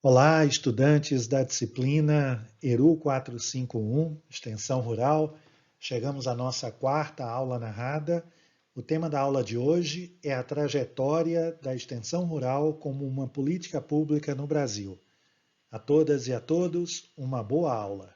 Olá, estudantes da disciplina ERU 451, Extensão Rural. Chegamos à nossa quarta aula narrada. O tema da aula de hoje é a trajetória da extensão rural como uma política pública no Brasil. A todas e a todos, uma boa aula.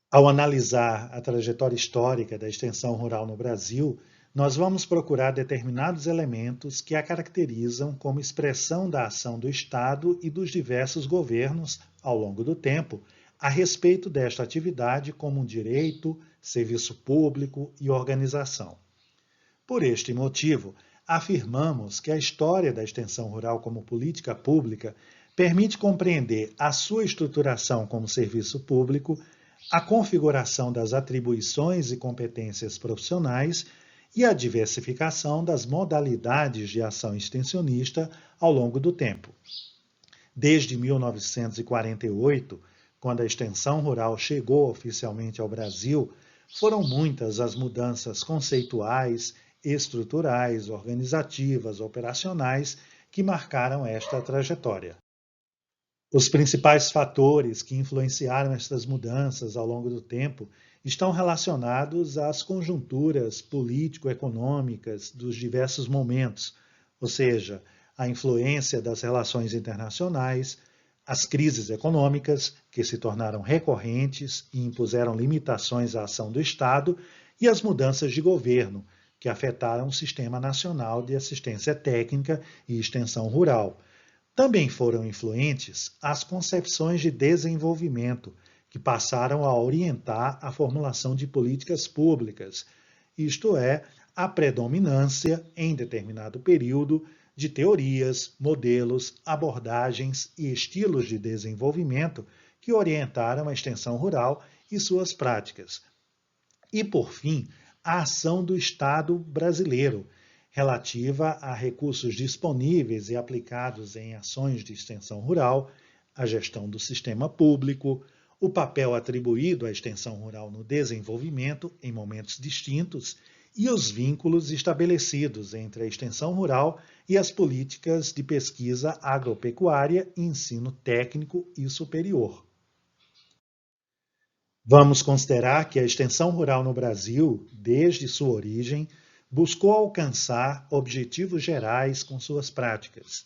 Ao analisar a trajetória histórica da extensão rural no Brasil, nós vamos procurar determinados elementos que a caracterizam como expressão da ação do Estado e dos diversos governos, ao longo do tempo, a respeito desta atividade como um direito, serviço público e organização. Por este motivo, afirmamos que a história da extensão rural como política pública permite compreender a sua estruturação como serviço público, a configuração das atribuições e competências profissionais e a diversificação das modalidades de ação extensionista ao longo do tempo. Desde 1948, quando a extensão rural chegou oficialmente ao Brasil, foram muitas as mudanças conceituais, estruturais, organizativas, operacionais que marcaram esta trajetória. Os principais fatores que influenciaram estas mudanças ao longo do tempo estão relacionados às conjunturas político-econômicas dos diversos momentos, ou seja, a influência das relações internacionais, as crises econômicas, que se tornaram recorrentes e impuseram limitações à ação do Estado, e as mudanças de governo, que afetaram o Sistema Nacional de Assistência Técnica e Extensão Rural. Também foram influentes as concepções de desenvolvimento, que passaram a orientar a formulação de políticas públicas, isto é, a predominância, em determinado período, de teorias, modelos, abordagens e estilos de desenvolvimento que orientaram a extensão rural e suas práticas. E, por fim, a ação do Estado brasileiro, relativa a recursos disponíveis e aplicados em ações de extensão rural, a gestão do sistema público, o papel atribuído à extensão rural no desenvolvimento em momentos distintos e os vínculos estabelecidos entre a extensão rural e as políticas de pesquisa agropecuária e ensino técnico e superior. Vamos considerar que a extensão rural no Brasil, desde sua origem, buscou alcançar objetivos gerais com suas práticas.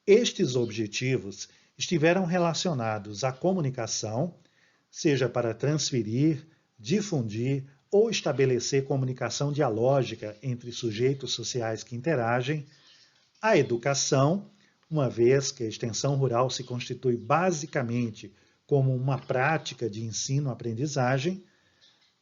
Estes objetivos estiveram relacionados à comunicação, seja para transferir, difundir ou estabelecer comunicação dialógica entre sujeitos sociais que interagem, à educação, uma vez que a extensão rural se constitui basicamente como uma prática de ensino-aprendizagem,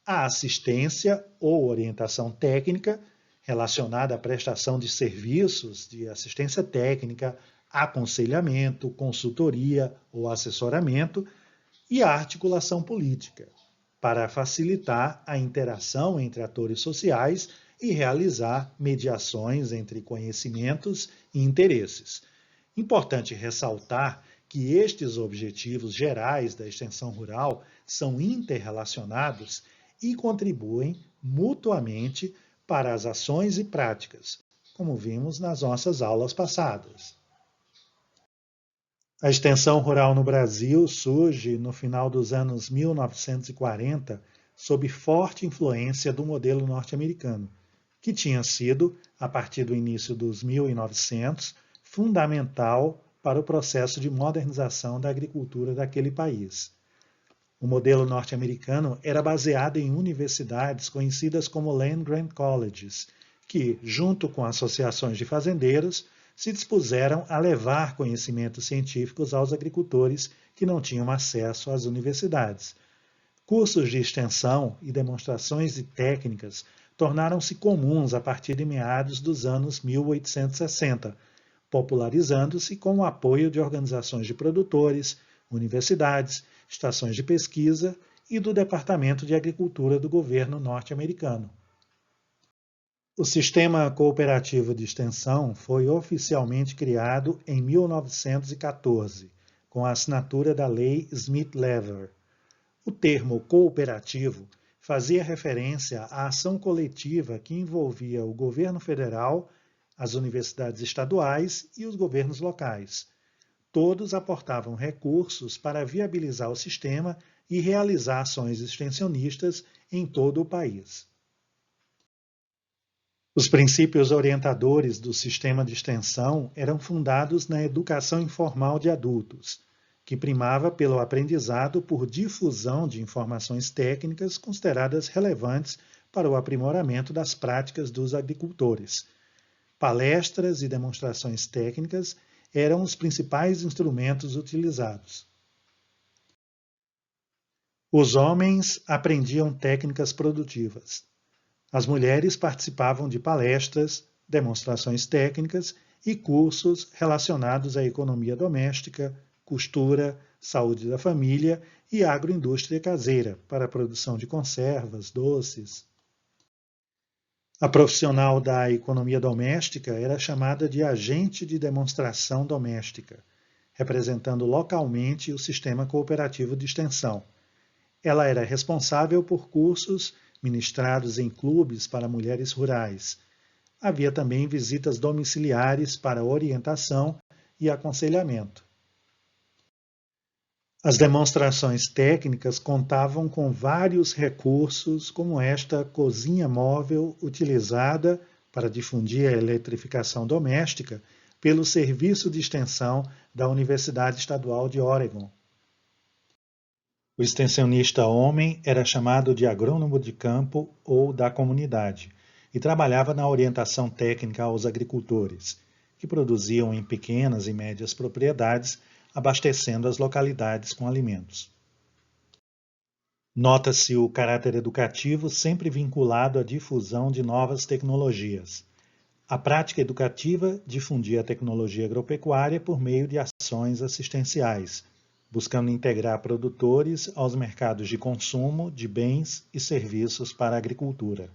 a assistência ou orientação técnica, relacionada à prestação de serviços de assistência técnica, aconselhamento, consultoria ou assessoramento, e a articulação política, para facilitar a interação entre atores sociais e realizar mediações entre conhecimentos e interesses. Importante ressaltar que estes objetivos gerais da extensão rural são interrelacionados e contribuem mutuamente para as ações e práticas, como vimos nas nossas aulas passadas. A extensão rural no Brasil surge no final dos anos 1940 sob forte influência do modelo norte-americano, que tinha sido, a partir do início dos 1900, fundamental para o processo de modernização da agricultura daquele país. O modelo norte-americano era baseado em universidades conhecidas como land-grant colleges, que, junto com associações de fazendeiros, se dispuseram a levar conhecimentos científicos aos agricultores que não tinham acesso às universidades. Cursos de extensão e demonstrações de técnicas tornaram-se comuns a partir de meados dos anos 1860, popularizando-se com o apoio de organizações de produtores, universidades, estações de pesquisa e do Departamento de Agricultura do governo norte-americano. O Sistema Cooperativo de Extensão foi oficialmente criado em 1914, com a assinatura da Lei Smith-Lever. O termo cooperativo fazia referência à ação coletiva que envolvia o governo federal, as universidades estaduais e os governos locais. todos aportavam recursos para viabilizar o sistema e realizar ações extensionistas em todo o país. Os princípios orientadores do sistema de extensão eram fundados na educação informal de adultos, que primava pelo aprendizado por difusão de informações técnicas consideradas relevantes para o aprimoramento das práticas dos agricultores. Palestras e demonstrações técnicas eram os principais instrumentos utilizados. Os homens aprendiam técnicas produtivas. As mulheres participavam de palestras, demonstrações técnicas e cursos relacionados à economia doméstica, costura, saúde da família e agroindústria caseira para a produção de conservas, doces. A profissional da economia doméstica era chamada de agente de demonstração doméstica, representando localmente o sistema cooperativo de extensão. Ela era responsável por cursos ministrados em clubes para mulheres rurais. Havia também visitas domiciliares para orientação e aconselhamento. As demonstrações técnicas contavam com vários recursos, como esta cozinha móvel utilizada para difundir a eletrificação doméstica pelo Serviço de Extensão da Universidade Estadual de Oregon. O extensionista homem era chamado de agrônomo de campo ou da comunidade e trabalhava na orientação técnica aos agricultores, que produziam em pequenas e médias propriedades, abastecendo as localidades com alimentos. Nota-se o caráter educativo sempre vinculado à difusão de novas tecnologias. A prática educativa difundia a tecnologia agropecuária por meio de ações assistenciais, buscando integrar produtores aos mercados de consumo de bens e serviços para a agricultura.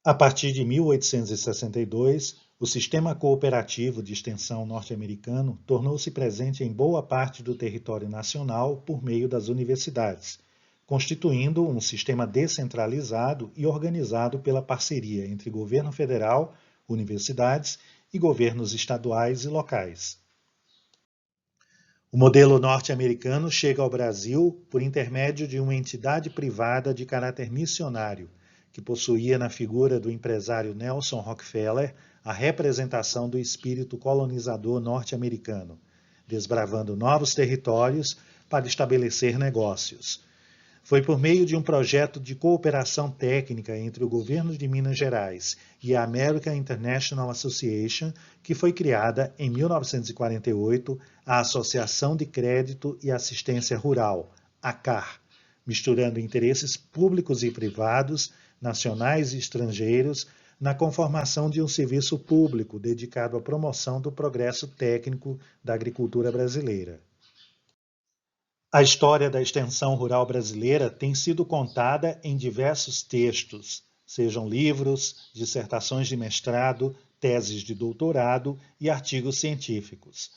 A partir de 1862, o sistema cooperativo de extensão norte-americano tornou-se presente em boa parte do território nacional por meio das universidades, constituindo um sistema descentralizado e organizado pela parceria entre governo federal, universidades e governos estaduais e locais. O modelo norte-americano chega ao Brasil por intermédio de uma entidade privada de caráter missionário, que possuía na figura do empresário Nelson Rockefeller a representação do espírito colonizador norte-americano, desbravando novos territórios para estabelecer negócios. Foi por meio de um projeto de cooperação técnica entre o governo de Minas Gerais e a American International Association que foi criada, em 1948, a Associação de Crédito e Assistência Rural, ACAR, misturando interesses públicos e privados, nacionais e estrangeiros, na conformação de um serviço público dedicado à promoção do progresso técnico da agricultura brasileira. A história da extensão rural brasileira tem sido contada em diversos textos, sejam livros, dissertações de mestrado, teses de doutorado e artigos científicos.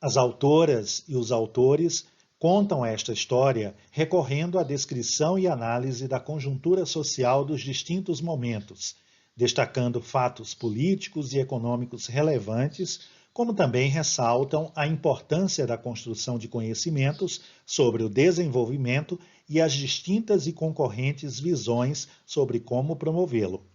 As autoras e os autores contam esta história recorrendo à descrição e análise da conjuntura social dos distintos momentos, destacando fatos políticos e econômicos relevantes, como também ressaltam a importância da construção de conhecimentos sobre o desenvolvimento e as distintas e concorrentes visões sobre como promovê-lo.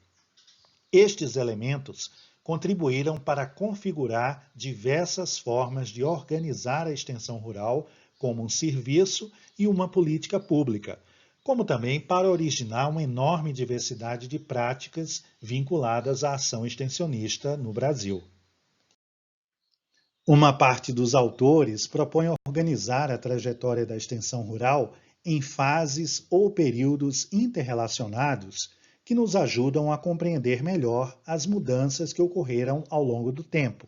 Estes elementos contribuíram para configurar diversas formas de organizar a extensão rural como um serviço e uma política pública, como também para originar uma enorme diversidade de práticas vinculadas à ação extensionista no Brasil. Uma parte dos autores propõe organizar a trajetória da extensão rural em fases ou períodos interrelacionados que nos ajudam a compreender melhor as mudanças que ocorreram ao longo do tempo.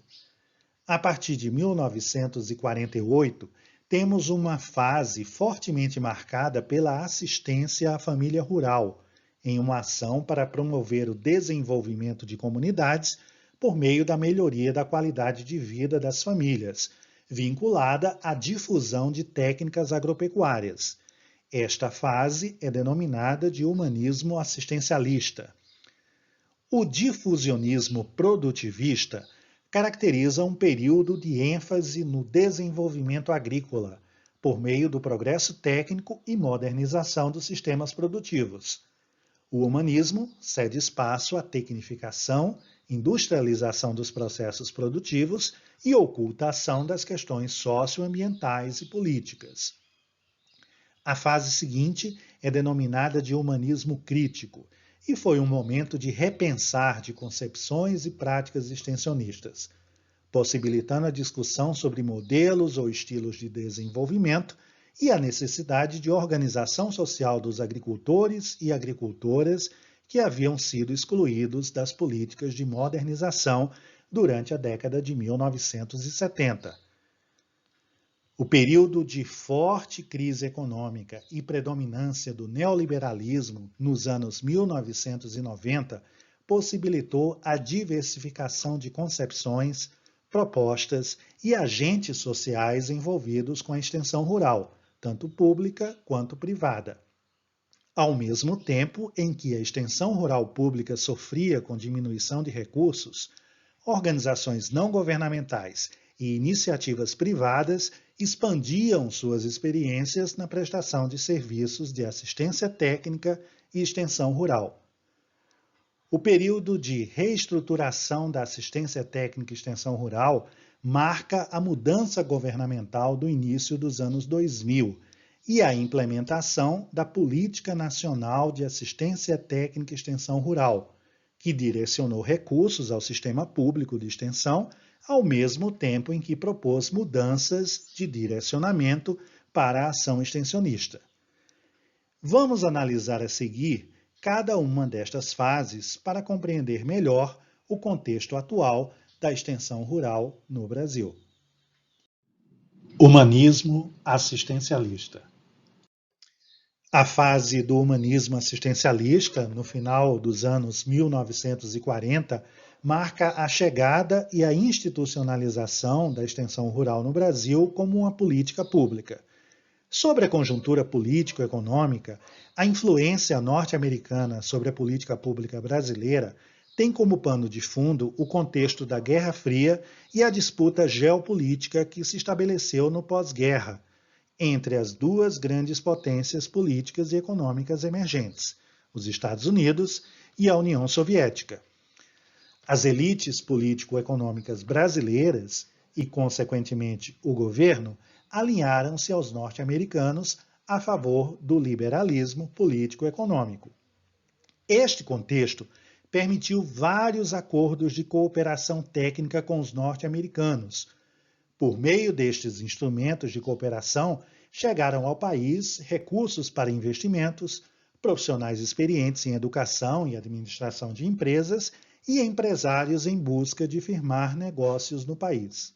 A partir de 1948, temos uma fase fortemente marcada pela assistência à família rural, em uma ação para promover o desenvolvimento de comunidades por meio da melhoria da qualidade de vida das famílias, vinculada à difusão de técnicas agropecuárias. Esta fase é denominada de humanismo assistencialista. O difusionismo produtivista caracteriza um período de ênfase no desenvolvimento agrícola, por meio do progresso técnico e modernização dos sistemas produtivos. O humanismo cede espaço à tecnificação, industrialização dos processos produtivos e ocultação das questões socioambientais e políticas. A fase seguinte é denominada de humanismo crítico e foi um momento de repensar de concepções e práticas extensionistas, possibilitando a discussão sobre modelos ou estilos de desenvolvimento e a necessidade de organização social dos agricultores e agricultoras que haviam sido excluídos das políticas de modernização durante a década de 1970. O período de forte crise econômica e predominância do neoliberalismo nos anos 1990 possibilitou a diversificação de concepções, propostas e agentes sociais envolvidos com a extensão rural, tanto pública quanto privada. Ao mesmo tempo em que a extensão rural pública sofria com diminuição de recursos, organizações não governamentais e iniciativas privadas expandiam suas experiências na prestação de serviços de assistência técnica e extensão rural. O período de reestruturação da assistência técnica e extensão rural marca a mudança governamental do início dos anos 2000 e a implementação da Política Nacional de Assistência Técnica e Extensão Rural, que direcionou recursos ao sistema público de extensão, ao mesmo tempo em que propôs mudanças de direcionamento para a ação extensionista. Vamos analisar a seguir cada uma destas fases para compreender melhor o contexto atual da extensão rural no Brasil. Humanismo assistencialista. A fase do humanismo assistencialista, no final dos anos 1940, marca a chegada e a institucionalização da extensão rural no Brasil como uma política pública. Sobre a conjuntura político-econômica, a influência norte-americana sobre a política pública brasileira tem como pano de fundo o contexto da Guerra Fria e a disputa geopolítica que se estabeleceu no pós-guerra entre as duas grandes potências políticas e econômicas emergentes, os Estados Unidos e a União Soviética. As elites político-econômicas brasileiras e, consequentemente, o governo, alinharam-se aos norte-americanos a favor do liberalismo político-econômico. Este contexto permitiu vários acordos de cooperação técnica com os norte-americanos. Por meio destes instrumentos de cooperação, chegaram ao país recursos para investimentos, profissionais experientes em educação e administração de empresas e empresários em busca de firmar negócios no país.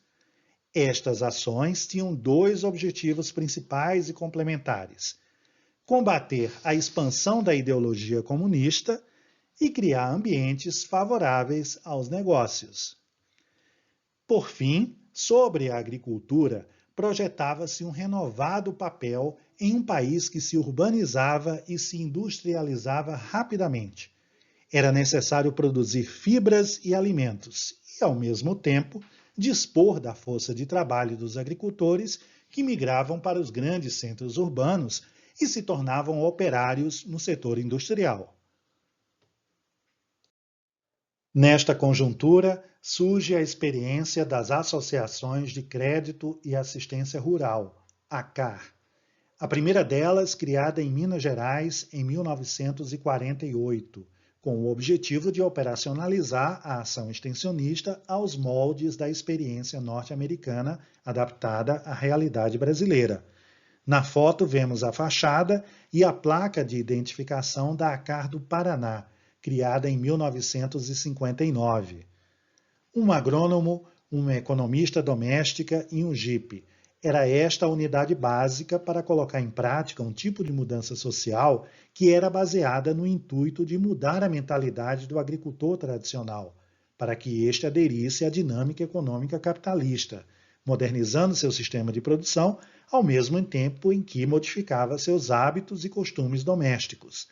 Estas ações tinham dois objetivos principais e complementares: combater a expansão da ideologia comunista e criar ambientes favoráveis aos negócios. Por fim, sobre a agricultura, projetava-se um renovado papel em um país que se urbanizava e se industrializava rapidamente. Era necessário produzir fibras e alimentos e, ao mesmo tempo, dispor da força de trabalho dos agricultores que migravam para os grandes centros urbanos e se tornavam operários no setor industrial. Nesta conjuntura, surge a experiência das Associações de Crédito e Assistência Rural, ACAR. A primeira delas, criada em Minas Gerais em 1948, com o objetivo de operacionalizar a ação extensionista aos moldes da experiência norte-americana adaptada à realidade brasileira. Na foto vemos a fachada e a placa de identificação da ACAR do Paraná, criada em 1959. Um agrônomo, uma economista doméstica e um jipe. Era esta a unidade básica para colocar em prática um tipo de mudança social que era baseada no intuito de mudar a mentalidade do agricultor tradicional, para que este aderisse à dinâmica econômica capitalista, modernizando seu sistema de produção ao mesmo tempo em que modificava seus hábitos e costumes domésticos.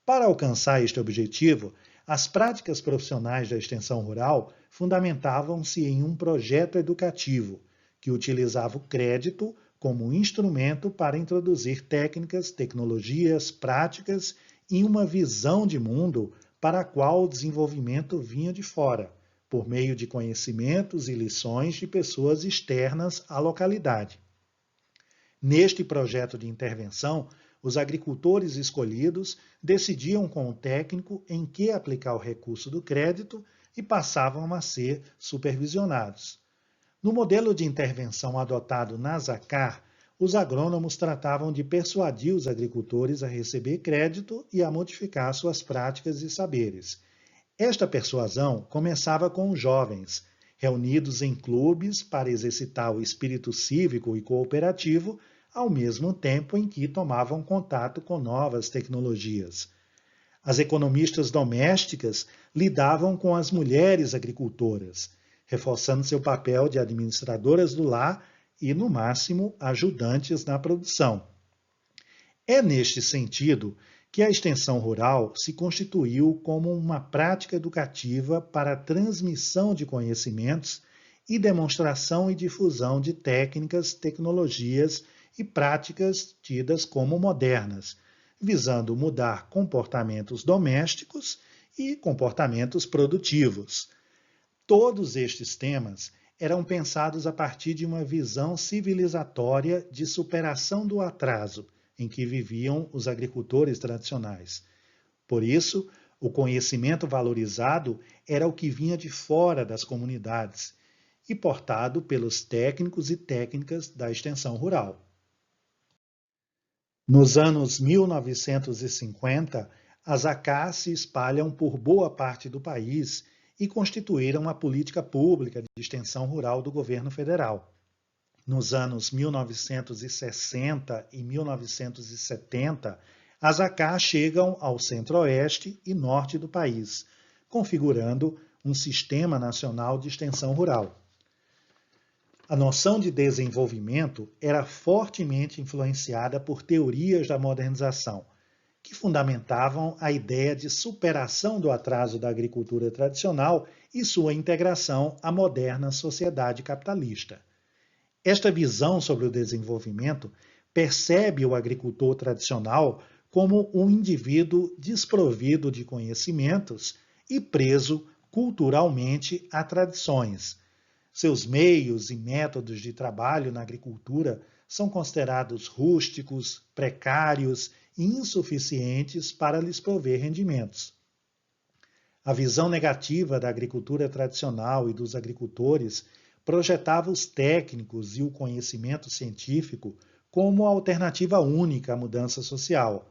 Para alcançar este objetivo, as práticas profissionais da extensão rural fundamentavam-se em um projeto educativo que utilizava o crédito como instrumento para introduzir técnicas, tecnologias, práticas e uma visão de mundo para a qual o desenvolvimento vinha de fora, por meio de conhecimentos e lições de pessoas externas à localidade. Neste projeto de intervenção, os agricultores escolhidos decidiam com o técnico em que aplicar o recurso do crédito e passavam a ser supervisionados. No modelo de intervenção adotado na Zacar, os agrônomos tratavam de persuadir os agricultores a receber crédito e a modificar suas práticas e saberes. Esta persuasão começava com os jovens, reunidos em clubes para exercitar o espírito cívico e cooperativo, ao mesmo tempo em que tomavam contato com novas tecnologias. As economistas domésticas lidavam com as mulheres agricultoras, reforçando seu papel de administradoras do lar e, no máximo, ajudantes na produção. É neste sentido que a extensão rural se constituiu como uma prática educativa para a transmissão de conhecimentos e demonstração e difusão de técnicas, tecnologias e práticas tidas como modernas, visando mudar comportamentos domésticos e comportamentos produtivos. Todos estes temas eram pensados a partir de uma visão civilizatória de superação do atraso em que viviam os agricultores tradicionais. Por isso, o conhecimento valorizado era o que vinha de fora das comunidades e portado pelos técnicos e técnicas da extensão rural. Nos anos 1950, as ACAs se espalham por boa parte do país e constituíram a política pública de extensão rural do governo federal. Nos anos 1960 e 1970, as ACAs chegam ao centro-oeste e norte do país, configurando um sistema nacional de extensão rural. A noção de desenvolvimento era fortemente influenciada por teorias da modernização, que fundamentavam a ideia de superação do atraso da agricultura tradicional e sua integração à moderna sociedade capitalista. Esta visão sobre o desenvolvimento percebe o agricultor tradicional como um indivíduo desprovido de conhecimentos e preso culturalmente a tradições. Seus meios e métodos de trabalho na agricultura são considerados rústicos, precários e insuficientes para lhes prover rendimentos. A visão negativa da agricultura tradicional e dos agricultores projetava os técnicos e o conhecimento científico como alternativa única à mudança social.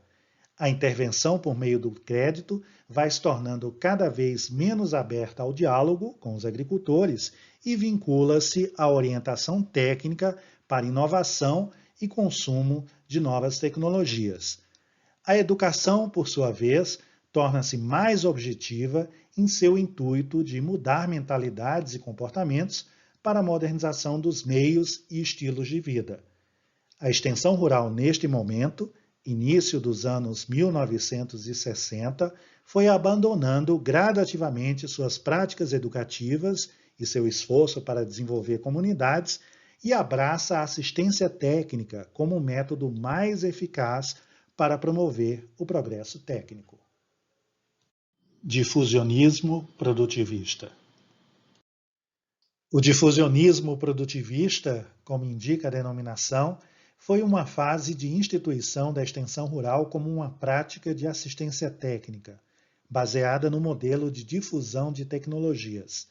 A intervenção por meio do crédito vai se tornando cada vez menos aberta ao diálogo com os agricultores e vincula-se à orientação técnica para inovação e consumo de novas tecnologias. A educação, por sua vez, torna-se mais objetiva em seu intuito de mudar mentalidades e comportamentos para a modernização dos meios e estilos de vida. A extensão rural, neste momento, início dos anos 1960, foi abandonando gradativamente suas práticas educativas e seu esforço para desenvolver comunidades e abraça a assistência técnica como um método mais eficaz para promover o progresso técnico. Difusionismo produtivista. O difusionismo produtivista, como indica a denominação, foi uma fase de instituição da extensão rural como uma prática de assistência técnica, baseada no modelo de difusão de tecnologias.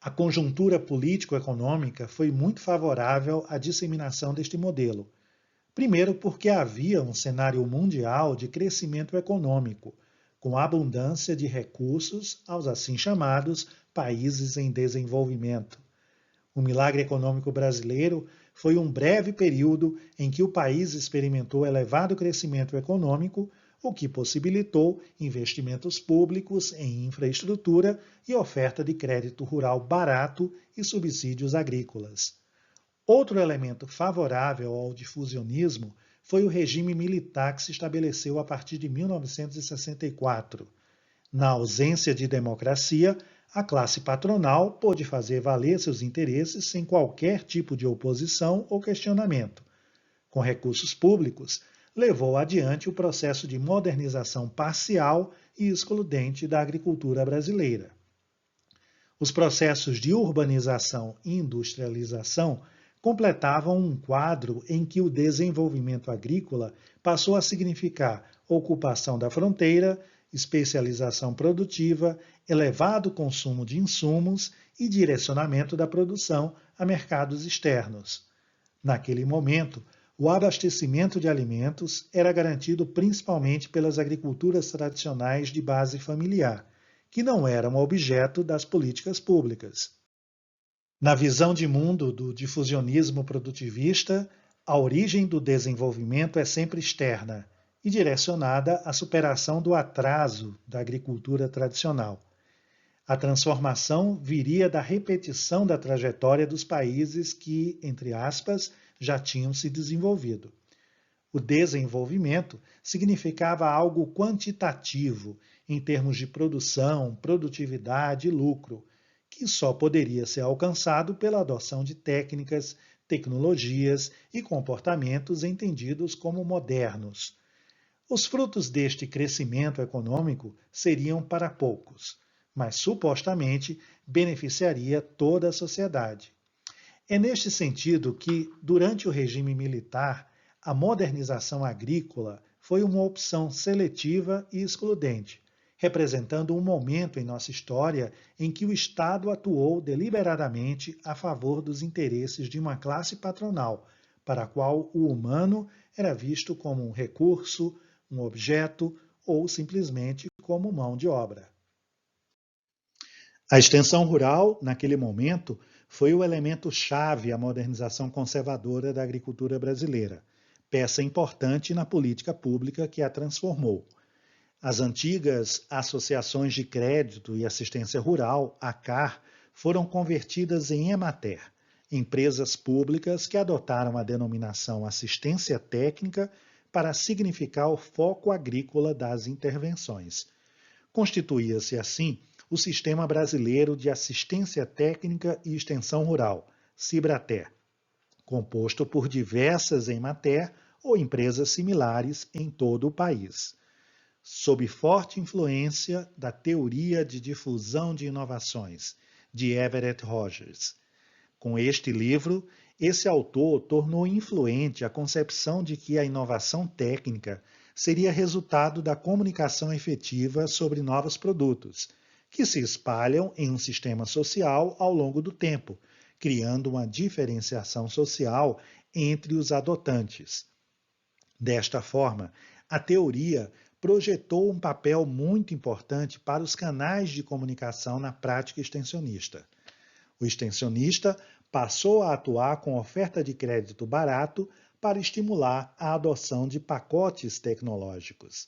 A conjuntura político-econômica foi muito favorável à disseminação deste modelo. Primeiro, porque havia um cenário mundial de crescimento econômico, com abundância de recursos aos assim chamados países em desenvolvimento. O milagre econômico brasileiro foi um breve período em que o país experimentou elevado crescimento econômico, o que possibilitou investimentos públicos em infraestrutura e oferta de crédito rural barato e subsídios agrícolas. Outro elemento favorável ao difusionismo foi o regime militar que se estabeleceu a partir de 1964. Na ausência de democracia, a classe patronal pôde fazer valer seus interesses sem qualquer tipo de oposição ou questionamento. Com recursos públicos, levou adiante o processo de modernização parcial e excludente da agricultura brasileira. Os processos de urbanização e industrialização completavam um quadro em que o desenvolvimento agrícola passou a significar ocupação da fronteira, especialização produtiva, elevado consumo de insumos e direcionamento da produção a mercados externos. Naquele momento, o abastecimento de alimentos era garantido principalmente pelas agriculturas tradicionais de base familiar, que não eram objeto das políticas públicas. Na visão de mundo do difusionismo produtivista, a origem do desenvolvimento é sempre externa e direcionada à superação do atraso da agricultura tradicional. A transformação viria da repetição da trajetória dos países que, entre aspas, já tinham se desenvolvido. O desenvolvimento significava algo quantitativo, em termos de produção, produtividade e lucro, que só poderia ser alcançado pela adoção de técnicas, tecnologias e comportamentos entendidos como modernos. Os frutos deste crescimento econômico seriam para poucos, mas supostamente beneficiaria toda a sociedade. É neste sentido que, durante o regime militar, a modernização agrícola foi uma opção seletiva e excludente, representando um momento em nossa história em que o Estado atuou deliberadamente a favor dos interesses de uma classe patronal, para a qual o humano era visto como um recurso, um objeto ou simplesmente como mão de obra. A extensão rural, naquele momento, foi o elemento-chave à modernização conservadora da agricultura brasileira, peça importante na política pública que a transformou. As antigas Associações de Crédito e Assistência Rural, ACAR, foram convertidas em Emater, empresas públicas que adotaram a denominação assistência técnica para significar o foco agrícola das intervenções. Constituía-se assim o Sistema Brasileiro de Assistência Técnica e Extensão Rural, Cibrater, composto por diversas Emater ou empresas similares em todo o país. Sob forte influência da teoria de difusão de inovações, de Everett Rogers. Com este livro, esse autor tornou influente a concepção de que a inovação técnica seria resultado da comunicação efetiva sobre novos produtos, que se espalham em um sistema social ao longo do tempo, criando uma diferenciação social entre os adotantes. Desta forma, a teoria projetou um papel muito importante para os canais de comunicação na prática extensionista. O extensionista passou a atuar com oferta de crédito barato para estimular a adoção de pacotes tecnológicos.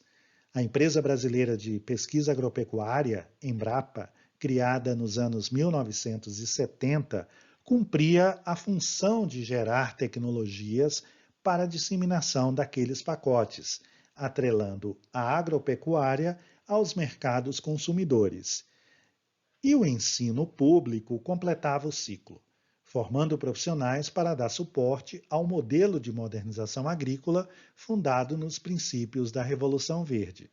A empresa brasileira de pesquisa agropecuária, Embrapa, criada nos anos 1970, cumpria a função de gerar tecnologias para a disseminação daqueles pacotes, atrelando a agropecuária aos mercados consumidores. E o ensino público completava o ciclo, formando profissionais para dar suporte ao modelo de modernização agrícola fundado nos princípios da Revolução Verde.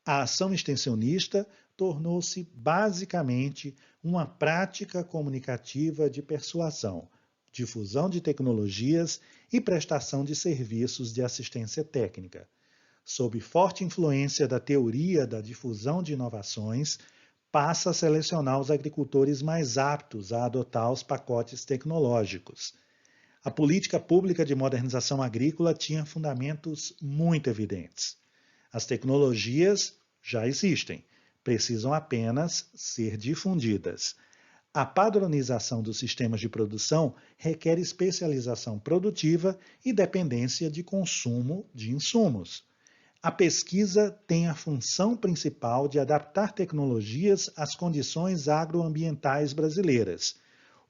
A ação extensionista tornou-se basicamente uma prática comunicativa de persuasão, difusão de tecnologias e prestação de serviços de assistência técnica. Sob forte influência da teoria da difusão de inovações, passa a selecionar os agricultores mais aptos a adotar os pacotes tecnológicos. A política pública de modernização agrícola tinha fundamentos muito evidentes. As tecnologias já existem, precisam apenas ser difundidas. A padronização dos sistemas de produção requer especialização produtiva e dependência de consumo de insumos. A pesquisa tem a função principal de adaptar tecnologias às condições agroambientais brasileiras.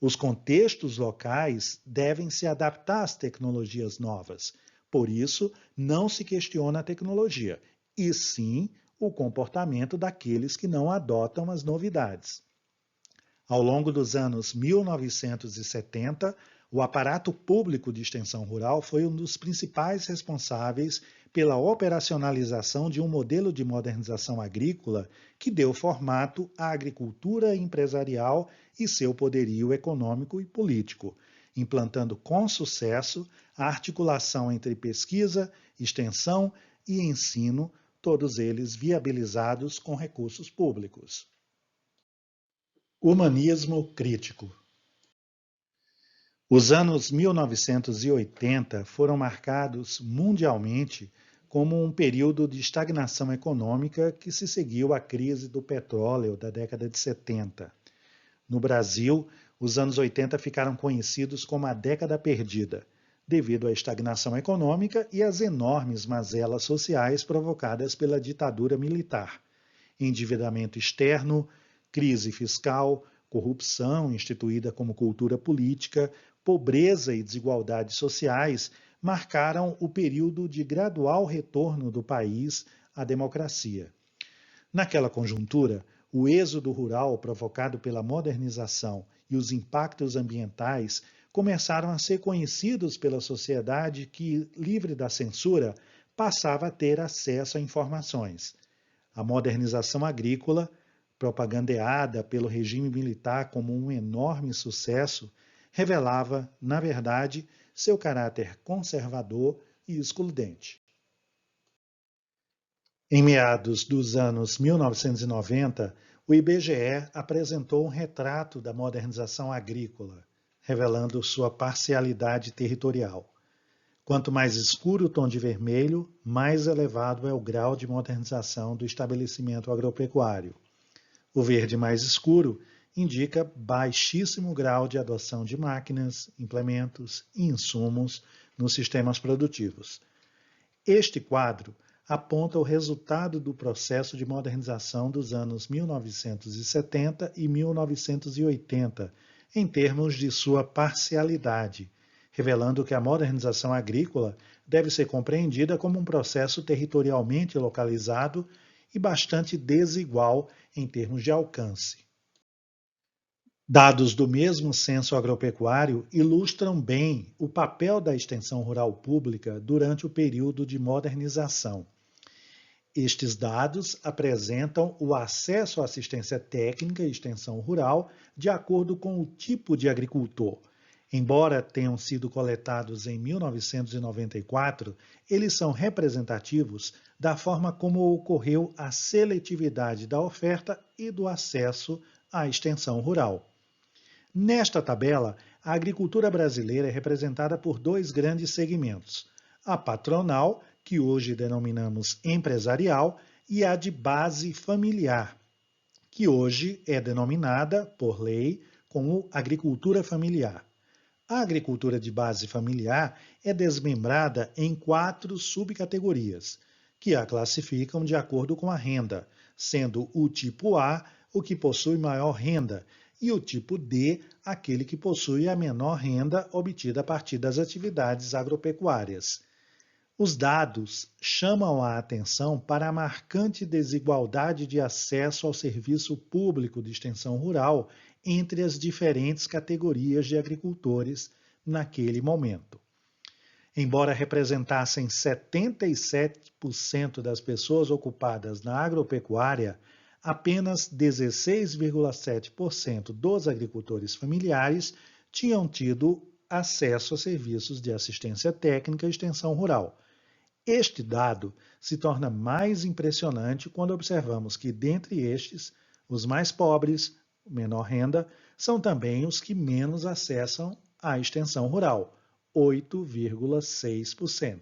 Os contextos locais devem se adaptar às tecnologias novas. Por isso, não se questiona a tecnologia, e sim o comportamento daqueles que não adotam as novidades. Ao longo dos anos 1970, o aparato público de extensão rural foi um dos principais responsáveis pela operacionalização de um modelo de modernização agrícola que deu formato à agricultura empresarial e seu poderio econômico e político, implantando com sucesso a articulação entre pesquisa, extensão e ensino, todos eles viabilizados com recursos públicos. Humanismo crítico. Os anos 1980 foram marcados mundialmente como um período de estagnação econômica que se seguiu à crise do petróleo da década de 70. No Brasil, os anos 80 ficaram conhecidos como a década perdida, devido à estagnação econômica e às enormes mazelas sociais provocadas pela ditadura militar, endividamento externo, crise fiscal, corrupção instituída como cultura política, pobreza e desigualdades sociais marcaram o período de gradual retorno do país à democracia. Naquela conjuntura, o êxodo rural provocado pela modernização e os impactos ambientais começaram a ser conhecidos pela sociedade que, livre da censura, passava a ter acesso a informações. A modernização agrícola, propagandeada pelo regime militar como um enorme sucesso, revelava, na verdade, seu caráter conservador e excludente. Em meados dos anos 1990, o IBGE apresentou um retrato da modernização agrícola, revelando sua parcialidade territorial. Quanto mais escuro o tom de vermelho, mais elevado é o grau de modernização do estabelecimento agropecuário. O verde mais escuro indica baixíssimo grau de adoção de máquinas, implementos e insumos nos sistemas produtivos. Este quadro aponta o resultado do processo de modernização dos anos 1970 e 1980, em termos de sua parcialidade, revelando que a modernização agrícola deve ser compreendida como um processo territorialmente localizado e bastante desigual em termos de alcance. Dados do mesmo censo agropecuário ilustram bem o papel da extensão rural pública durante o período de modernização. Estes dados apresentam o acesso à assistência técnica e extensão rural de acordo com o tipo de agricultor. Embora tenham sido coletados em 1994, eles são representativos da forma como ocorreu a seletividade da oferta e do acesso à extensão rural. Nesta tabela, a agricultura brasileira é representada por dois grandes segmentos: a patronal, que hoje denominamos empresarial, e a de base familiar, que hoje é denominada, por lei, como agricultura familiar. A agricultura de base familiar é desmembrada em 4 subcategorias, que a classificam de acordo com a renda, sendo o tipo A o que possui maior renda e o tipo D aquele que possui a menor renda obtida a partir das atividades agropecuárias. Os dados chamam a atenção para a marcante desigualdade de acesso ao serviço público de extensão rural entre as diferentes categorias de agricultores naquele momento. Embora representassem 77% das pessoas ocupadas na agropecuária, apenas 16,7% dos agricultores familiares tinham tido acesso a serviços de assistência técnica e extensão rural. Este dado se torna mais impressionante quando observamos que, dentre estes, os mais pobres, menor renda, são também os que menos acessam a extensão rural, 8,6%.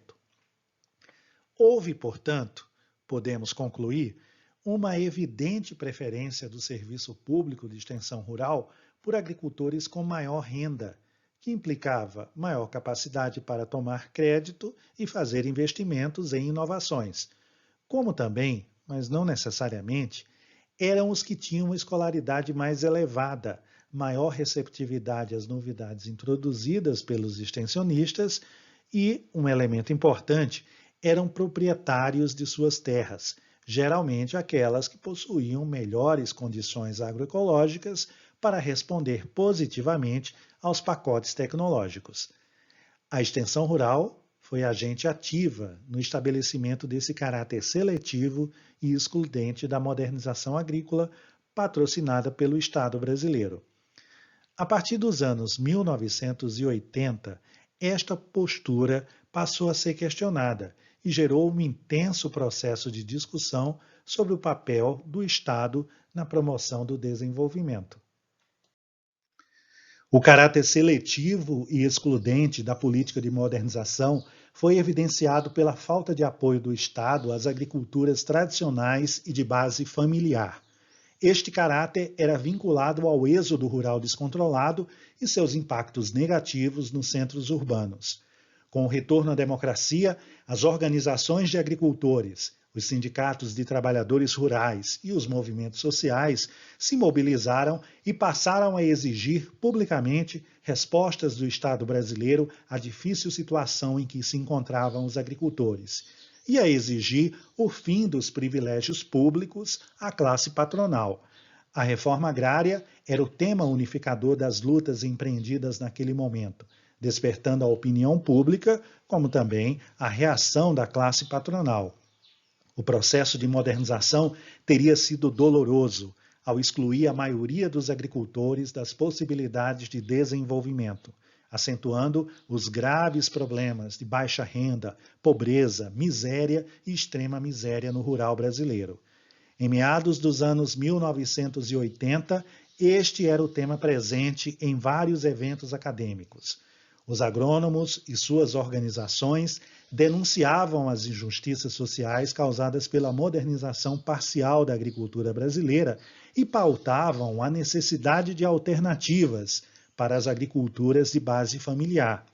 Houve, portanto, podemos concluir, uma evidente preferência do serviço público de extensão rural por agricultores com maior renda, que implicava maior capacidade para tomar crédito e fazer investimentos em inovações, como também, mas não necessariamente, eram os que tinham uma escolaridade mais elevada, maior receptividade às novidades introduzidas pelos extensionistas e, um elemento importante, eram proprietários de suas terras, geralmente aquelas que possuíam melhores condições agroecológicas para responder positivamente aos pacotes tecnológicos. A extensão rural foi agente ativa no estabelecimento desse caráter seletivo e excludente da modernização agrícola patrocinada pelo Estado brasileiro. A partir dos anos 1980, esta postura passou a ser questionada e gerou um intenso processo de discussão sobre o papel do Estado na promoção do desenvolvimento. O caráter seletivo e excludente da política de modernização foi evidenciado pela falta de apoio do Estado às agriculturas tradicionais e de base familiar. Este caráter era vinculado ao êxodo rural descontrolado e seus impactos negativos nos centros urbanos. Com o retorno à democracia, as organizações de agricultores, os sindicatos de trabalhadores rurais e os movimentos sociais se mobilizaram e passaram a exigir publicamente respostas do Estado brasileiro à difícil situação em que se encontravam os agricultores, e a exigir o fim dos privilégios públicos à classe patronal. A reforma agrária era o tema unificador das lutas empreendidas naquele momento, despertando a opinião pública, como também a reação da classe patronal. O processo de modernização teria sido doloroso ao excluir a maioria dos agricultores das possibilidades de desenvolvimento, acentuando os graves problemas de baixa renda, pobreza, miséria e extrema miséria no rural brasileiro. Em meados dos anos 1980, este era o tema presente em vários eventos acadêmicos. Os agrônomos e suas organizações denunciavam as injustiças sociais causadas pela modernização parcial da agricultura brasileira e pautavam a necessidade de alternativas para as agriculturas de base familiar.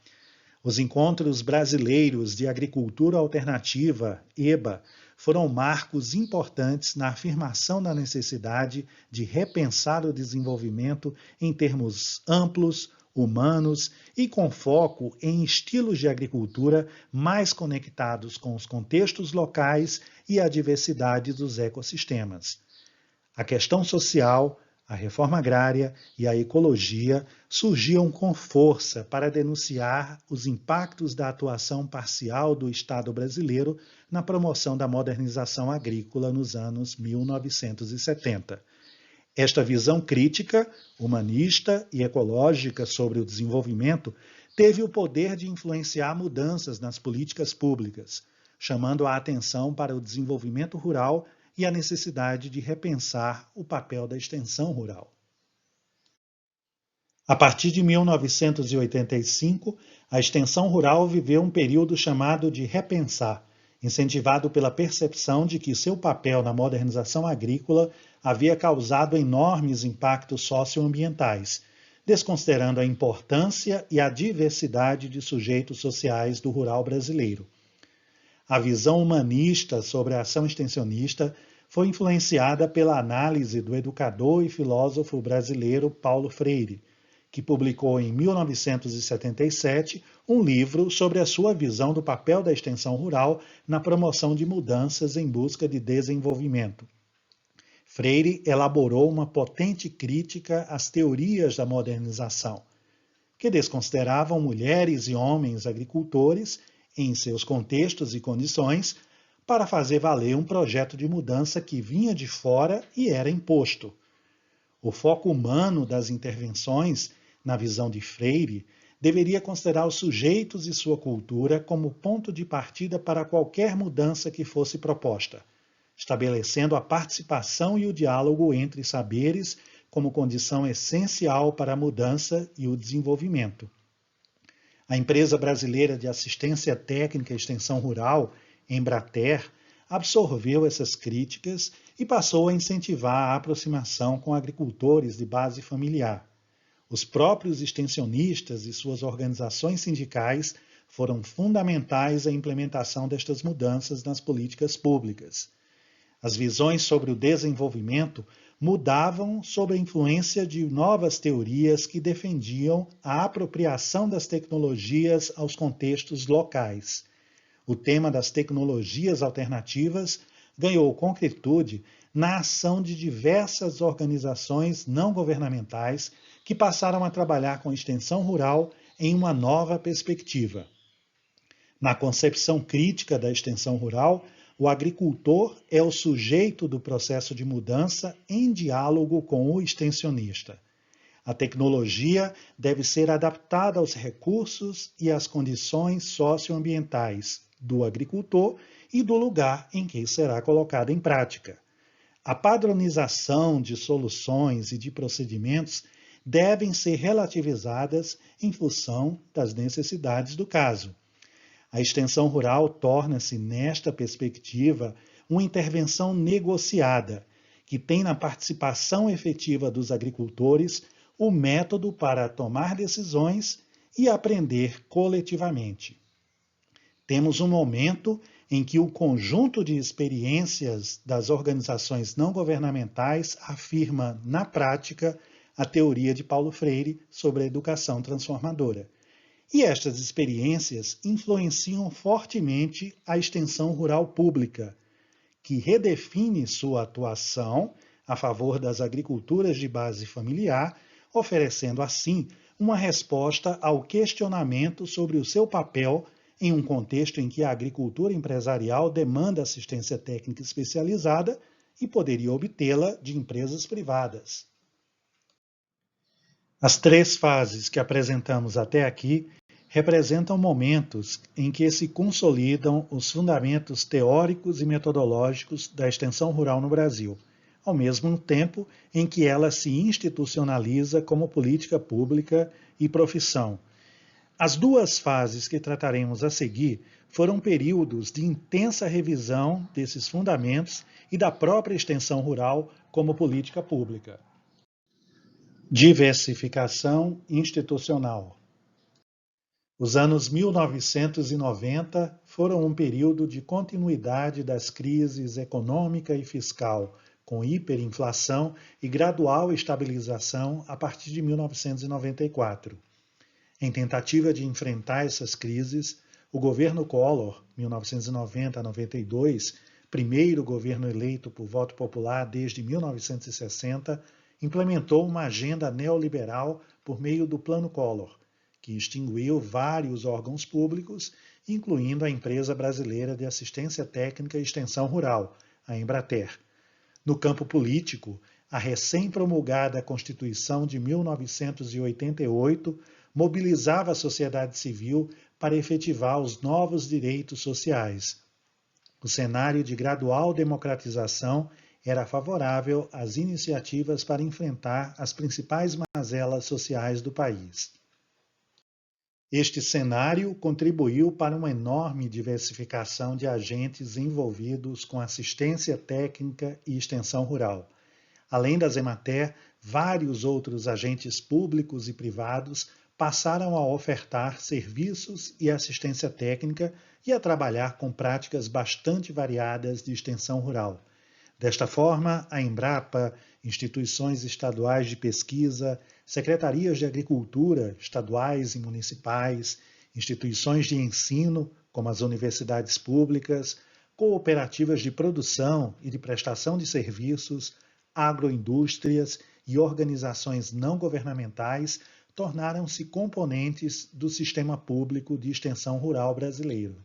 Os Encontros Brasileiros de Agricultura Alternativa, EBA, foram marcos importantes na afirmação da necessidade de repensar o desenvolvimento em termos amplos, humanos e com foco em estilos de agricultura mais conectados com os contextos locais e a diversidade dos ecossistemas. A questão social, a reforma agrária e a ecologia surgiam com força para denunciar os impactos da atuação parcial do Estado brasileiro na promoção da modernização agrícola nos anos 1970. Esta visão crítica, humanista e ecológica sobre o desenvolvimento teve o poder de influenciar mudanças nas políticas públicas, chamando a atenção para o desenvolvimento rural e a necessidade de repensar o papel da extensão rural. A partir de 1985, a extensão rural viveu um período chamado de repensar, incentivado pela percepção de que seu papel na modernização agrícola havia causado enormes impactos socioambientais, desconsiderando a importância e a diversidade de sujeitos sociais do rural brasileiro. A visão humanista sobre a ação extensionista foi influenciada pela análise do educador e filósofo brasileiro Paulo Freire, que publicou em 1977 um livro sobre a sua visão do papel da extensão rural na promoção de mudanças em busca de desenvolvimento. Freire elaborou uma potente crítica às teorias da modernização, que desconsideravam mulheres e homens agricultores em seus contextos e condições para fazer valer um projeto de mudança que vinha de fora e era imposto. O foco humano das intervenções, na visão de Freire, deveria considerar os sujeitos e sua cultura como ponto de partida para qualquer mudança que fosse proposta, estabelecendo a participação e o diálogo entre saberes como condição essencial para a mudança e o desenvolvimento. A empresa brasileira de assistência técnica e extensão rural, Embrater, absorveu essas críticas e passou a incentivar a aproximação com agricultores de base familiar. Os próprios extensionistas e suas organizações sindicais foram fundamentais à implementação destas mudanças nas políticas públicas. As visões sobre o desenvolvimento mudavam sob a influência de novas teorias que defendiam a apropriação das tecnologias aos contextos locais. O tema das tecnologias alternativas ganhou concretude na ação de diversas organizações não governamentais que passaram a trabalhar com extensão rural em uma nova perspectiva. Na concepção crítica da extensão rural, o agricultor é o sujeito do processo de mudança em diálogo com o extensionista. A tecnologia deve ser adaptada aos recursos e às condições socioambientais do agricultor e do lugar em que será colocada em prática. A padronização de soluções e de procedimentos devem ser relativizadas em função das necessidades do caso. A extensão rural torna-se, nesta perspectiva, uma intervenção negociada, que tem na participação efetiva dos agricultores o método para tomar decisões e aprender coletivamente. Temos um momento em que o conjunto de experiências das organizações não governamentais afirma, na prática, a teoria de Paulo Freire sobre a educação transformadora. E estas experiências influenciam fortemente a extensão rural pública, que redefine sua atuação a favor das agriculturas de base familiar, oferecendo assim uma resposta ao questionamento sobre o seu papel em um contexto em que a agricultura empresarial demanda assistência técnica especializada e poderia obtê-la de empresas privadas. As três fases que apresentamos até aqui representam momentos em que se consolidam os fundamentos teóricos e metodológicos da extensão rural no Brasil, ao mesmo tempo em que ela se institucionaliza como política pública e profissão. As duas fases que trataremos a seguir foram períodos de intensa revisão desses fundamentos e da própria extensão rural como política pública. Diversificação institucional. Os anos 1990 foram um período de continuidade das crises econômica e fiscal, com hiperinflação e gradual estabilização a partir de 1994. Em tentativa de enfrentar essas crises, o governo Collor, 1990 a 92, primeiro governo eleito por voto popular desde 1960, implementou uma agenda neoliberal por meio do Plano Collor, que extinguiu vários órgãos públicos, incluindo a Empresa Brasileira de Assistência Técnica e Extensão Rural, a Embrater. No campo político, a recém-promulgada Constituição de 1988 mobilizava a sociedade civil para efetivar os novos direitos sociais. O cenário de gradual democratização era favorável às iniciativas para enfrentar as principais mazelas sociais do país. Este cenário contribuiu para uma enorme diversificação de agentes envolvidos com assistência técnica e extensão rural. Além das Emater, vários outros agentes públicos e privados passaram a ofertar serviços e assistência técnica e a trabalhar com práticas bastante variadas de extensão rural. Desta forma, a Embrapa, instituições estaduais de pesquisa, secretarias de agricultura estaduais e municipais, instituições de ensino, como as universidades públicas, cooperativas de produção e de prestação de serviços, agroindústrias e organizações não governamentais tornaram-se componentes do sistema público de extensão rural brasileiro.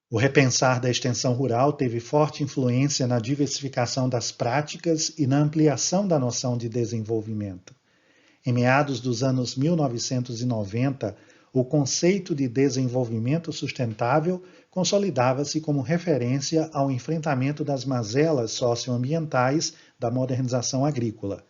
O repensar da extensão rural teve forte influência na diversificação das práticas e na ampliação da noção de desenvolvimento. Em meados dos anos 1990, o conceito de desenvolvimento sustentável consolidava-se como referência ao enfrentamento das mazelas socioambientais da modernização agrícola.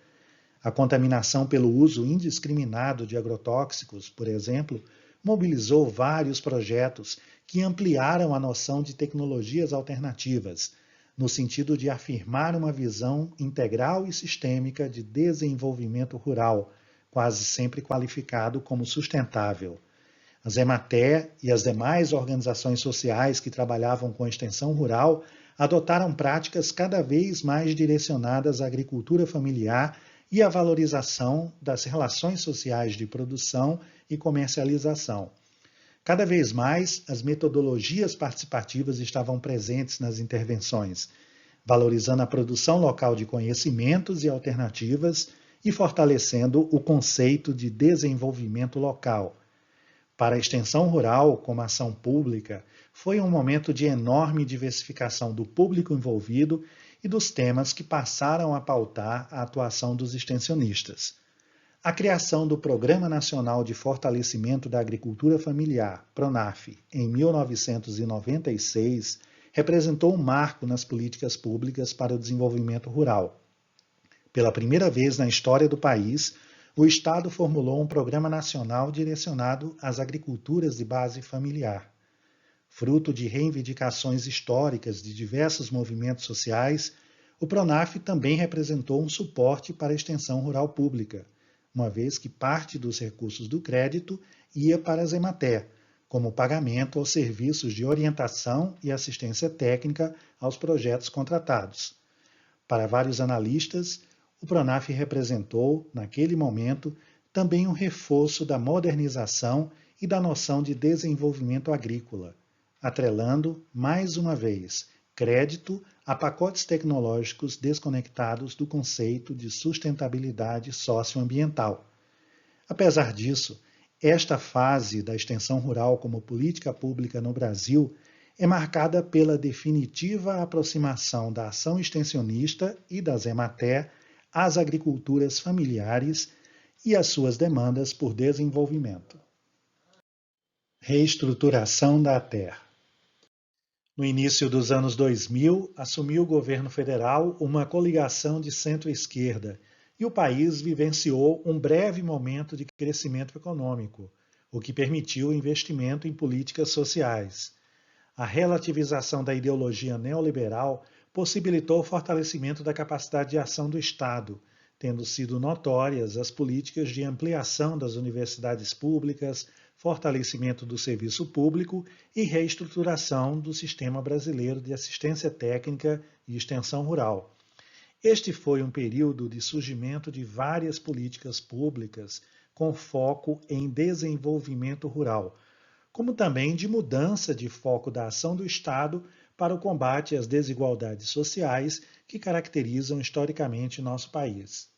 A contaminação pelo uso indiscriminado de agrotóxicos, por exemplo, mobilizou vários projetos que ampliaram a noção de tecnologias alternativas, no sentido de afirmar uma visão integral e sistêmica de desenvolvimento rural, quase sempre qualificado como sustentável. As Emater e as demais organizações sociais que trabalhavam com extensão rural adotaram práticas cada vez mais direcionadas à agricultura familiar e à valorização das relações sociais de produção e comercialização. Cada vez mais, as metodologias participativas estavam presentes nas intervenções. valorizando a produção local de conhecimentos e alternativas e fortalecendo o conceito de desenvolvimento local. Para a extensão rural, como ação pública, foi um momento de enorme diversificação do público envolvido e dos temas que passaram a pautar a atuação dos extensionistas. A criação do Programa Nacional de Fortalecimento da Agricultura Familiar, PRONAF, em 1996, representou um marco nas políticas públicas para o desenvolvimento rural. Pela primeira vez na história do país, o Estado formulou um programa nacional direcionado às agriculturas de base familiar. Fruto de reivindicações históricas de diversos movimentos sociais, o PRONAF também representou um suporte para a extensão rural pública, uma vez que parte dos recursos do crédito ia para as EMATER, como pagamento aos serviços de orientação e assistência técnica aos projetos contratados. Para vários analistas, o PRONAF representou, naquele momento, também um reforço da modernização e da noção de desenvolvimento agrícola, atrelando, mais uma vez, crédito a pacotes tecnológicos desconectados do conceito de sustentabilidade socioambiental. Apesar disso, esta fase da extensão rural como política pública no Brasil é marcada pela definitiva aproximação da ação extensionista e das EMATER às agriculturas familiares e às suas demandas por desenvolvimento. Reestruturação da ATER. No início dos anos 2000, assumiu o governo federal uma coligação de centro-esquerda e o país vivenciou um breve momento de crescimento econômico, o que permitiu o investimento em políticas sociais. A relativização da ideologia neoliberal possibilitou o fortalecimento da capacidade de ação do Estado, tendo sido notórias as políticas de ampliação das universidades públicas, fortalecimento do serviço público e reestruturação do sistema brasileiro de assistência técnica e extensão rural. Este foi um período de surgimento de várias políticas públicas com foco em desenvolvimento rural, como também de mudança de foco da ação do Estado para o combate às desigualdades sociais que caracterizam historicamente nosso país.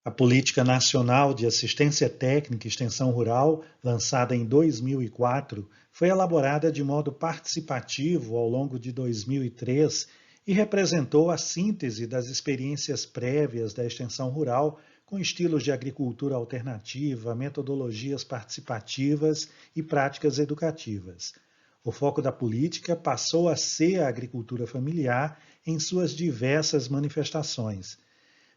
A Política Nacional de Assistência Técnica e Extensão Rural, lançada em 2004, foi elaborada de modo participativo ao longo de 2003 e representou a síntese das experiências prévias da extensão rural com estilos de agricultura alternativa, metodologias participativas e práticas educativas. O foco da política passou a ser a agricultura familiar em suas diversas manifestações.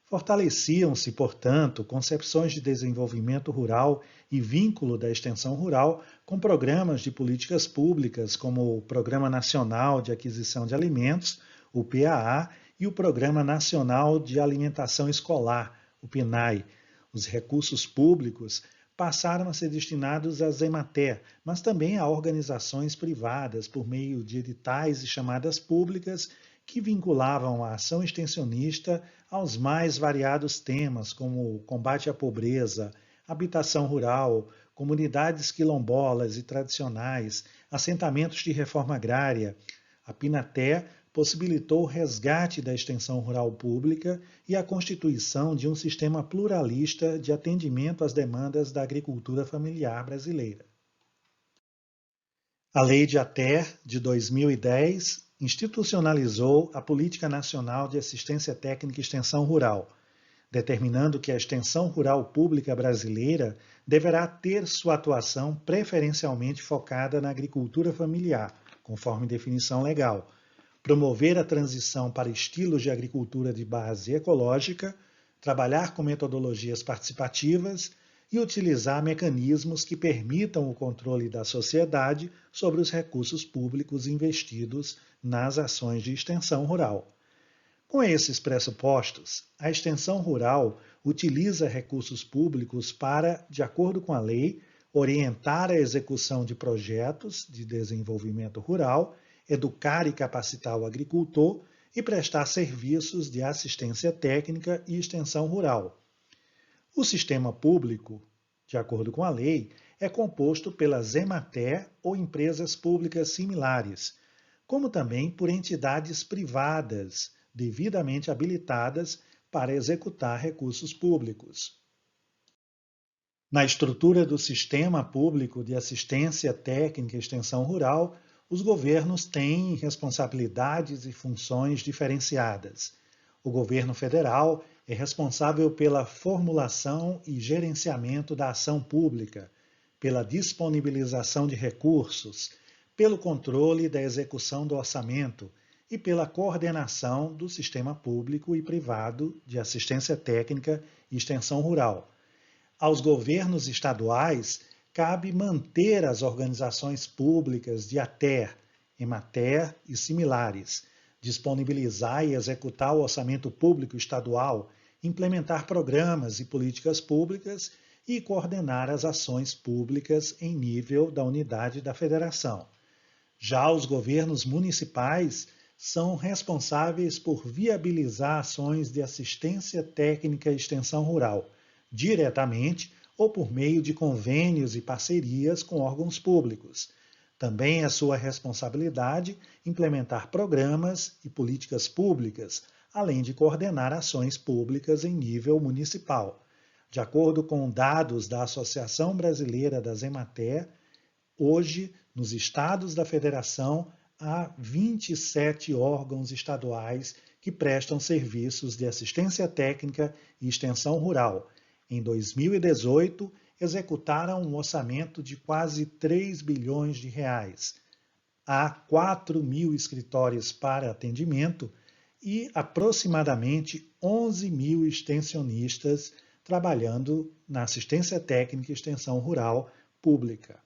Fortaleciam-se, portanto, concepções de desenvolvimento rural e vínculo da extensão rural com programas de políticas públicas, como o Programa Nacional de Aquisição de Alimentos, o PAA, e o Programa Nacional de Alimentação Escolar, o PNAE. Os recursos públicos passaram a ser destinados às EMATER, mas também a organizações privadas por meio de editais e chamadas públicas que vinculavam a ação extensionista aos mais variados temas, como combate à pobreza, habitação rural, comunidades quilombolas e tradicionais, assentamentos de reforma agrária. A PINATE possibilitou o resgate da extensão rural pública e a constituição de um sistema pluralista de atendimento às demandas da agricultura familiar brasileira. A Lei de ATER, de 2010, institucionalizou a Política Nacional de Assistência Técnica e Extensão Rural, determinando que a extensão rural pública brasileira deverá ter sua atuação preferencialmente focada na agricultura familiar, conforme definição legal, promover a transição para estilos de agricultura de base ecológica, trabalhar com metodologias participativas e utilizar mecanismos que permitam o controle da sociedade sobre os recursos públicos investidos nas ações de extensão rural. Com esses pressupostos, a extensão rural utiliza recursos públicos para, de acordo com a lei, orientar a execução de projetos de desenvolvimento rural, educar e capacitar o agricultor e prestar serviços de assistência técnica e extensão rural. O sistema público, de acordo com a lei, é composto pelas EMATER ou empresas públicas similares, como também por entidades privadas devidamente habilitadas para executar recursos públicos. Na estrutura do Sistema Público de Assistência Técnica e Extensão Rural, os governos têm responsabilidades e funções diferenciadas. O governo federal é responsável pela formulação e gerenciamento da ação pública, pela disponibilização de recursos, pelo controle da execução do orçamento e pela coordenação do sistema público e privado de assistência técnica e extensão rural. Aos governos estaduais cabe manter as organizações públicas de ATER, EMATER e similares, disponibilizar e executar o orçamento público estadual, implementar programas e políticas públicas e coordenar as ações públicas em nível da unidade da federação. Já os governos municipais são responsáveis por viabilizar ações de assistência técnica e extensão rural, diretamente ou por meio de convênios e parcerias com órgãos públicos. Também é sua responsabilidade implementar programas e políticas públicas, além de coordenar ações públicas em nível municipal. De acordo com dados da Associação Brasileira das EMATER, hoje, nos estados da federação, há 27 órgãos estaduais que prestam serviços de assistência técnica e extensão rural. Em 2018, executaram um orçamento de quase 3 bilhões de reais. Há 4 mil escritórios para atendimento e aproximadamente 11 mil extensionistas trabalhando na assistência técnica e extensão rural pública.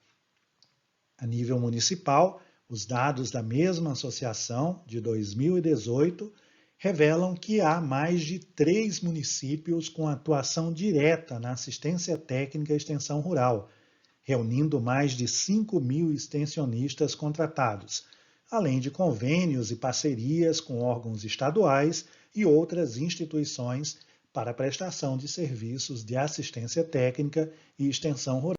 A nível municipal, os dados da mesma associação, de 2018, revelam que há mais de 3 municípios com atuação direta na assistência técnica e extensão rural, reunindo mais de 5 mil extensionistas contratados, além de convênios e parcerias com órgãos estaduais e outras instituições para a prestação de serviços de assistência técnica e extensão rural.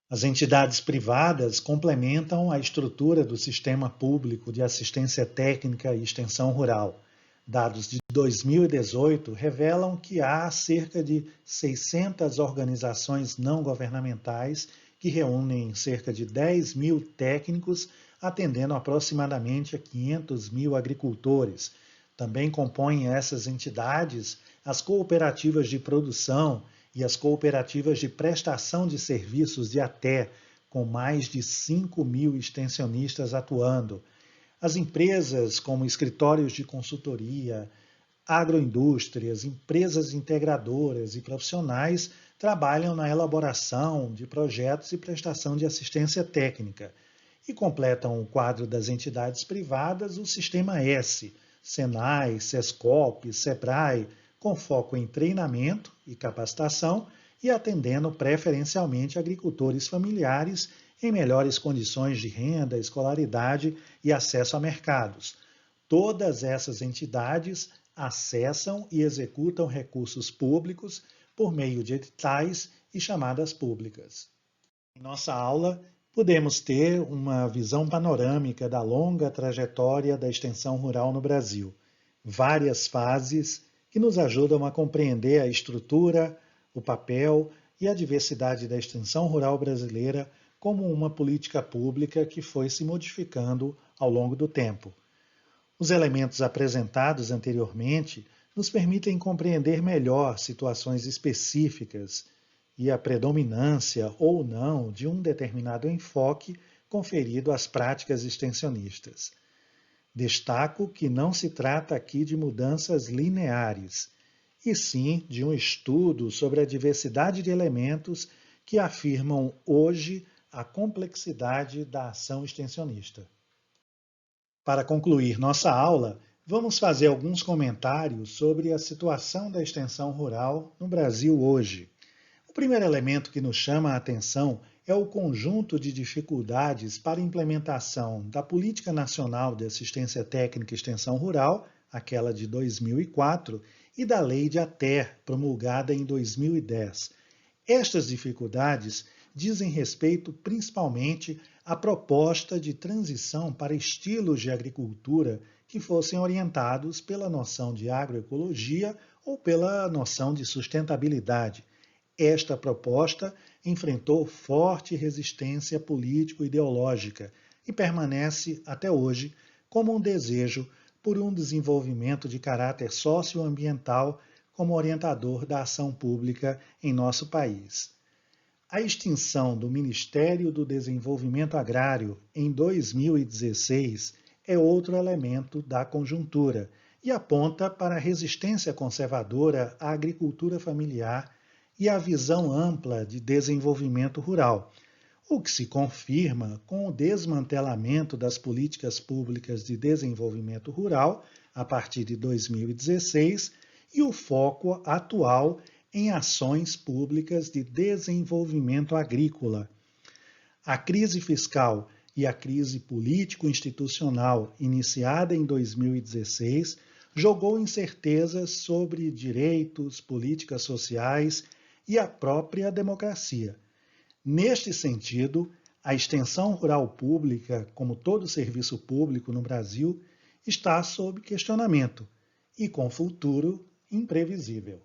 As entidades privadas complementam a estrutura do sistema público de assistência técnica e extensão rural. Dados de 2018 revelam que há cerca de 600 organizações não governamentais que reúnem cerca de 10 mil técnicos, atendendo aproximadamente a 500 mil agricultores. Também compõem essas entidades as cooperativas de produção e as cooperativas de prestação de serviços de ATER, com mais de 5 mil extensionistas atuando. As empresas como escritórios de consultoria, agroindústrias, empresas integradoras e profissionais trabalham na elaboração de projetos e prestação de assistência técnica. E completam o quadro das entidades privadas o Sistema S, Senai, Sescop, Sebrae, com foco em treinamento e capacitação e atendendo preferencialmente agricultores familiares em melhores condições de renda, escolaridade e acesso a mercados. Todas essas entidades acessam e executam recursos públicos por meio de editais e chamadas públicas. Em nossa aula, podemos ter uma visão panorâmica da longa trajetória da extensão rural no Brasil, várias fases que nos ajudam a compreender a estrutura, o papel e a diversidade da extensão rural brasileira como uma política pública que foi se modificando ao longo do tempo. Os elementos apresentados anteriormente nos permitem compreender melhor situações específicas e a predominância ou não de um determinado enfoque conferido às práticas extensionistas. Destaco que não se trata aqui de mudanças lineares, e sim de um estudo sobre a diversidade de elementos que afirmam hoje a complexidade da ação extensionista. Para concluir nossa aula, vamos fazer alguns comentários sobre a situação da extensão rural no Brasil hoje. O primeiro elemento que nos chama a atenção é o conjunto de dificuldades para a implementação da Política Nacional de Assistência Técnica e Extensão Rural, aquela de 2004, e da Lei de ATER, promulgada em 2010. Estas dificuldades dizem respeito principalmente à proposta de transição para estilos de agricultura que fossem orientados pela noção de agroecologia ou pela noção de sustentabilidade. Esta proposta enfrentou forte resistência político-ideológica e permanece até hoje como um desejo por um desenvolvimento de caráter socioambiental como orientador da ação pública em nosso país. A extinção do Ministério do Desenvolvimento Agrário em 2016 é outro elemento da conjuntura e aponta para a resistência conservadora à agricultura familiar e à visão ampla de desenvolvimento rural, o que se confirma com o desmantelamento das políticas públicas de desenvolvimento rural a partir de 2016 e o foco atual em ações públicas de desenvolvimento agrícola. A crise fiscal e a crise político-institucional iniciada em 2016 jogou incertezas sobre direitos, políticas sociais e a própria democracia. Neste sentido, a extensão rural pública, como todo serviço público no Brasil, está sob questionamento e com futuro imprevisível.